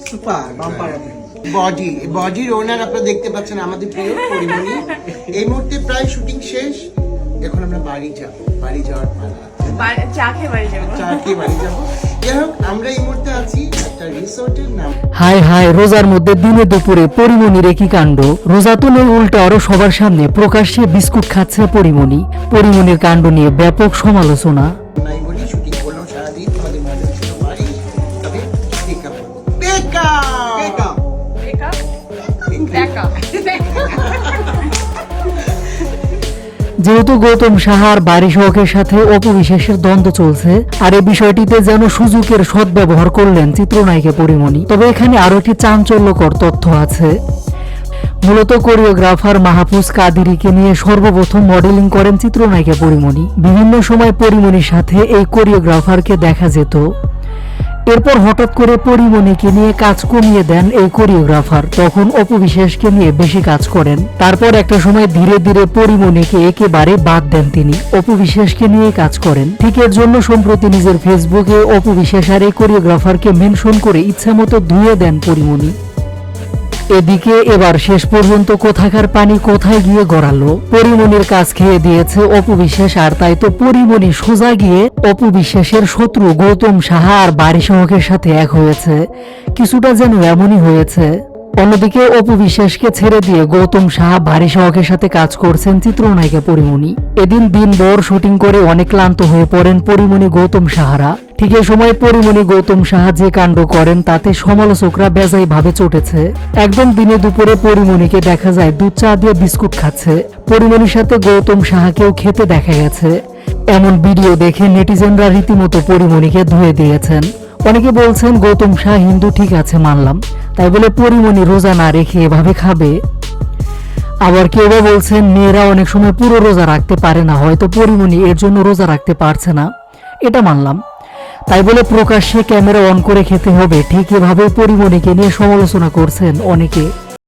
Super bumper বডির ওনার আপনারা দেখতে পাচ্ছেন আমাদের প্রিয় পরিমণি। এই মুহূর্তে প্রায় শুটিং শেষ, এখন আমরা বাড়ি যাওয়ার পালা। চা খেয়ে বাড়ি যাবো। যাই হোক, আমরা এই মুহূর্তে আছি একটা রিসোর্টের নাম। হায় হায়, রোজার মধ্যে দিনে দুপুরে পরিমণির একই কাণ্ড। রোজা তো নয়, উল্টা আরো সবার সামনে প্রকাশ্যে বিস্কুট খাচ্ছে পরিমণি। পরিমণির কাণ্ড নিয়ে ব্যাপক সমালোচনা। নাই বলি শুটিং করলাম সারাদিন, আমাদের মজা ছিল বাড়ি। তবে যেহেতু গৌতম সাহার বাড়ি সহকের সাথে অপবিশ্বাসের দ্বন্দ্ব চলছে, আর এই বিষয়টিতে যেন সুযোগের সদ্ব্যবহার করলেন চিত্রনায়িকা পরিমণি। তবে এখানে আরো একটি চাঞ্চল্যকর তথ্য আছে। মূলত কোরিওগ্রাফার মাহফুজ কাদিরিকে নিয়ে সর্বপ্রথম মডেলিং করেন চিত্রনায়িকা পরিমণি। বিভিন্ন সময় পরিমণির সাথে এই কোরিওগ্রাফারকে দেখা যেত। এরপর হঠাৎ করে পরিমণিকে নিয়ে কাজ কমিয়ে দেন এই কোরিওগ্রাফার, তখন অপবিশ্বাসকে নিয়ে বেশি কাজ করেন। তারপর একটা সময় ধীরে ধীরে পরিমণিকে একেবারে বাদ দেন, তিনি অপবিশ্বাসকে নিয়ে কাজ করেন। ঠিক এর জন্য সম্প্রতি নিজের ফেসবুকে অপবিশ্বাস আর এই কোরিওগ্রাফারকে মেনশন করে ইচ্ছামতো ধুয়ে দেন পরিমণি। এদিকে এবার শেষ পর্যন্ত কোথাকার পানি কোথায় গিয়ে গড়ালো। পরিমণির কাজ খেয়ে দিয়েছে অপবিশ্বাস, আর তাই তো পরিমণি সোজা গিয়ে অপবিশ্বাসের শত্রু গৌতম সাহা আর বাড়ি সহকের সাথে এক হয়েছে। কিছুটা যেন এমনই হয়েছে। অন্যদিকে অপবিশ্বাসকে ছেড়ে দিয়ে গৌতম সাহা বাড়ি সহকের সাথে কাজ করছেন চিত্রনায়িকা পরিমণি। এদিন দিনভর শুটিং করে অনেক ক্লান্ত হয়ে পড়েন পরিমণি গৌতম সাহারা। ঠিক এই সময় পরিমণি গৌতম সাহা যে কাণ্ড করেন তাতে সমালোচকরা বেজায় ভাবে চটেছে। একদম দিনে দুপুরে পরিমণিকে দেখা যায় দুধ চা দিয়ে বিস্কুট খাচ্ছে। পরিমণির সাথে গৌতম সাহাকেও খেতে দেখা গেছে। এমন ভিডিও দেখে নেটিজেনরা রীতিমতো পরিমণিকে ধুয়ে দিয়েছেন। অনেকে বলছেন গৌতম সাহা হিন্দু, ঠিক আছে মানলাম, তাই বলে পরিমণি রোজা না রেখে এভাবে খাবে? আবার কেউ বা বলছেন মেয়েরা অনেক সময় পুরো রোজা রাখতে পারে না, হয়তো পরিমণি এর জন্য রোজা রাখতে পারছে না, এটা মানলাম। তাই বলে প্রকাশ্যে ক্যামেরা অন করে খেতে হবে, ঠিক এভাবে পরিমণিকে নিয়ে সমালোচনা করছেন অনেকে।